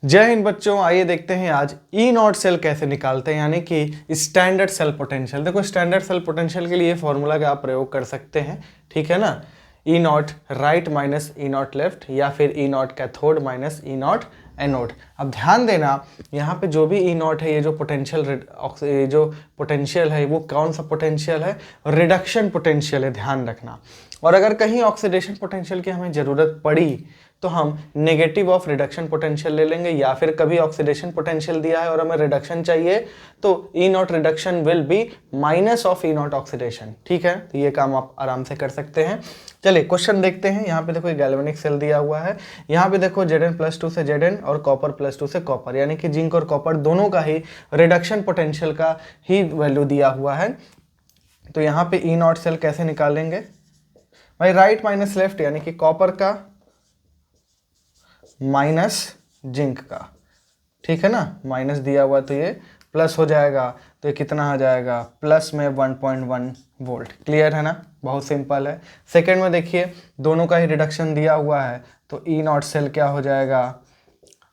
जय हिंद बच्चों, आइए देखते हैं आज ई नॉट सेल कैसे निकालते हैं, यानी कि स्टैंडर्ड सेल पोटेंशियल। देखो स्टैंडर्ड सेल पोटेंशियल के लिए फॉर्मूला का आप प्रयोग कर सकते हैं, ठीक है ना। E naught right minus E naught left, या फिर E naught cathode minus E naught anode. अब ध्यान देना, यहाँ पे जो भी ई नॉट है, ये जो पोटेंशियल है वो कौन सा पोटेंशियल है? रिडक्शन पोटेंशियल है, ध्यान रखना। और अगर कहीं ऑक्सीडेशन पोटेंशियल की हमें ज़रूरत पड़ी तो हम नेगेटिव ऑफ रिडक्शन पोटेंशियल ले लेंगे, या फिर कभी ऑक्सीडेशन पोटेंशियल दिया है और हमें रिडक्शन चाहिए तो E naught reduction will be minus of E naught oxidation, ठीक है। तो ये काम आप आराम से कर सकते हैं। चलिए क्वेश्चन देखते हैं। यहाँ पे देखो गैल्वेनिक सेल दिया हुआ है, यहाँ पे देखो Zn+2 से Zn और कॉपर +2 से कॉपर, यानी कि जिंक और कॉपर दोनों का ही रिडक्शन पोटेंशियल का ही वैल्यू दिया हुआ है। तो यहाँ पे ई नॉट सेल कैसे निकालेंगे भाई? राइट माइनस लेफ्ट, यानी कि कॉपर का माइनस जिंक का, ठीक है ना। माइनस दिया हुआ तो ये प्लस हो जाएगा, तो ये कितना हो जाएगा? प्लस में 1.1 वोल्ट। क्लियर है ना, बहुत सिंपल है। सेकंड में देखिए दोनों का ही रिडक्शन दिया हुआ है, तो ई नॉट सेल क्या हो जाएगा?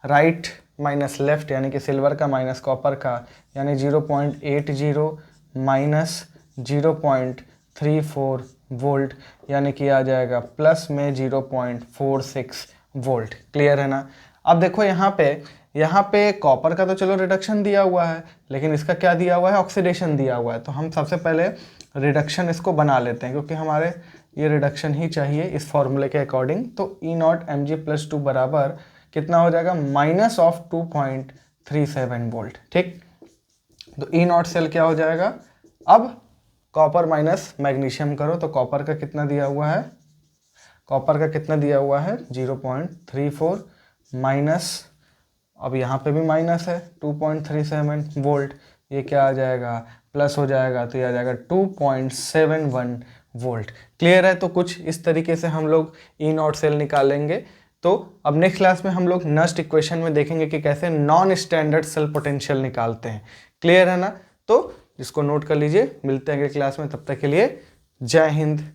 राइट माइनस लेफ्ट, यानी कि सिल्वर का माइनस कॉपर का, यानी 0.80 माइनस 0.34 वोल्ट, यानी कि आ जाएगा प्लस में 0.46 वोल्ट। क्लियर है ना। अब देखो यहाँ पे कॉपर का तो चलो रिडक्शन दिया हुआ है, लेकिन इसका क्या दिया हुआ है? ऑक्सीडेशन दिया हुआ है। तो हम सबसे पहले रिडक्शन इसको बना लेते हैं, क्योंकि हमारे ये रिडक्शन ही चाहिए इस फॉर्मूले के अकॉर्डिंग। तो ई नॉट Mg+2 बराबर कितना हो जाएगा? माइनस ऑफ 2.37 वोल्ट, ठीक। तो ई नॉट सेल क्या हो जाएगा? अब कॉपर माइनस मैग्नीशियम करो, तो कॉपर का कितना दिया हुआ है? कॉपर का कितना दिया हुआ है? 0.34 माइनस, अब यहाँ पे भी माइनस है 2.37 वोल्ट, ये क्या आ जाएगा? प्लस हो जाएगा, तो ये आ जाएगा 2.71 वोल्ट। क्लियर है। तो कुछ इस तरीके से हम लोग ई नॉट सेल निकालेंगे। तो अब नेक्स्ट क्लास में हम लोग नेक्स्ट इक्वेशन में देखेंगे कि कैसे नॉन स्टैंडर्ड सेल पोटेंशियल निकालते हैं। क्लियर है ना। तो इसको नोट कर लीजिए, मिलते हैं अगले क्लास में। तब तक के लिए जय हिंद।